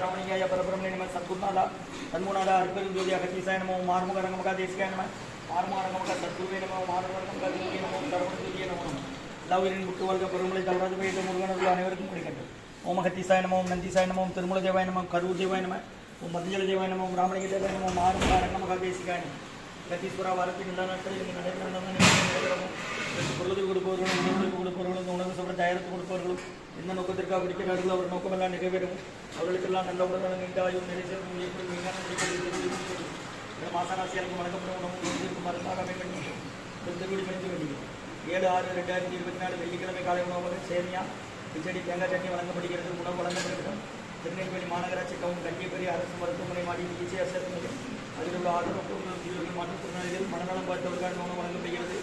ராமலிங்காய பரபிரமணே நம சத்குருநாதா தன்முனாதா அற்பெருஞ்சோதி அகத்தீசாய நமோ மார்முக ரங்கமகா தேசிகாய நம மார்முக ரங்கமகா சத்குருவே நமோ மார்முக ரங்கமகா தேசிகாய நமோ சரவணஜோதியே நமோ நம எல்லாவரின் புட்டுவாழ்க பெருமலை தவறாது பெய்த முருகனர்கள் அனைவருக்கும் கிடைக்கட்டும். ஓம் அகத்தீசாய நமோ நந்தீசாய நமோ திருமூல தேவாய நமோ கரூர் தேவாய நம ஓம் மத்தியல தேவாய நமோ ராமலிங்க தேவாய நமோ மார்முக ரங்கமகா தேசிகாய நம கத்தீஸ்வரா வாரத்தின் எல்லா நாட்களில் நடைபெறும் பொருளுக்கு கொடுப்பவர்களும் உணவுகளுக்கு கொடுப்பவர்களும் உணவு சொல்ற தயாரித்து கொடுப்பவர்களும் எந்த நோக்கத்திற்காக பிடிக்கிறார்களோ அவர் நோக்கமெல்லாம் நிறைவேறும். அவர்களுக்கெல்லாம் நல்ல உடல்நலம் நீண்டாயும் மாசராசியாருக்கு வழங்கப்படும் உணவு மருந்தாக திருவிழி பணிந்து வேண்டியது 7/6/2024 வெள்ளிக்கிழமை காலை உணவு சேமியா கிச்சடி தேங்காய் சட்னி வழங்கப்படுகிறது. உணவு வழங்கப்படுகிறது. திருநெல்வேலி மாநகராட்சி டவுன் கண்டிப்பேரி அரசு மருத்துவமனை மாடி சிகிச்சை அரசு அதில் உள்ள ஆதரவு மாற்றுத்திறனாளிகள் மனநலம் பார்த்தவர்களுக்கான உணவு வழங்கப்படுகிறது.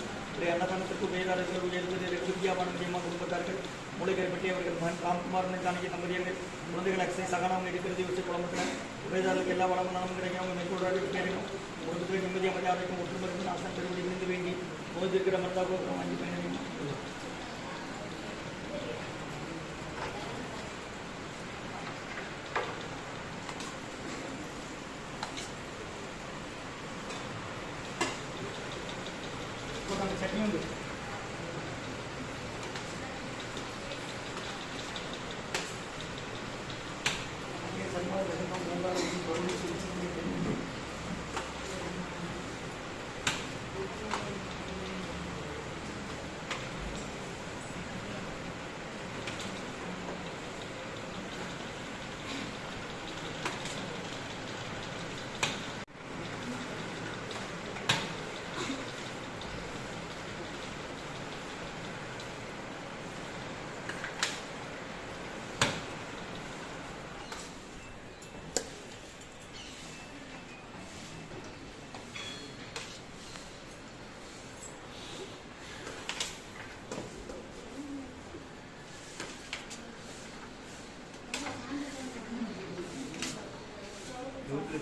அன்னதானத்திற்கு உபயோகாளர்கள் உயர்ந்து வியாபாரம் நிச்சயமாக குடும்பத்தார்கள் மூளைக்கரைப்பட்டி அவர்கள் ராம்குமாரனை தானிய தம்பதியர்கள் குழந்தைகள் அக்ஸை சகனம் எடுக்கிறது வச்சு குழம்புகள் உபயோகாளர்களுக்கு எல்லா வளமும் நலமும் கிடைக்கும். அவங்க மேற்கொள்ளார்கள் பேரிடும் குடும்பத்தில் நிம்மதி அமைதி ஆரோக்கியம் ஒற்றுமருந்து ஆசன் பெருவடி இருந்து வேண்டி நோய்த்திருக்கிற மருந்தாக வாங்கி பயணம் சட்னி உண்டு.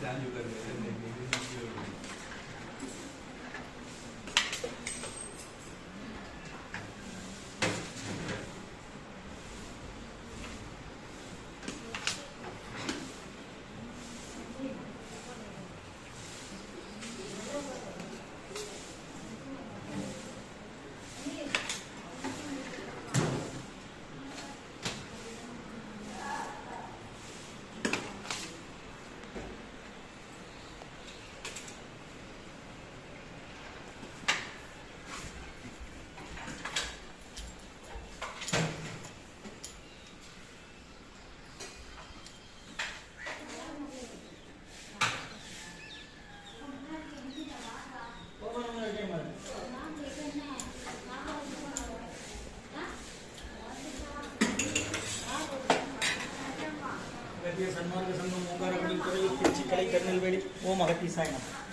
Dan juga சன்மார்க்க சங்கம் ஓங்காரக்குடி துறையூர் திருச்சி கலை திருநெல்வேலி ஓம் அகத்தீசாய நம.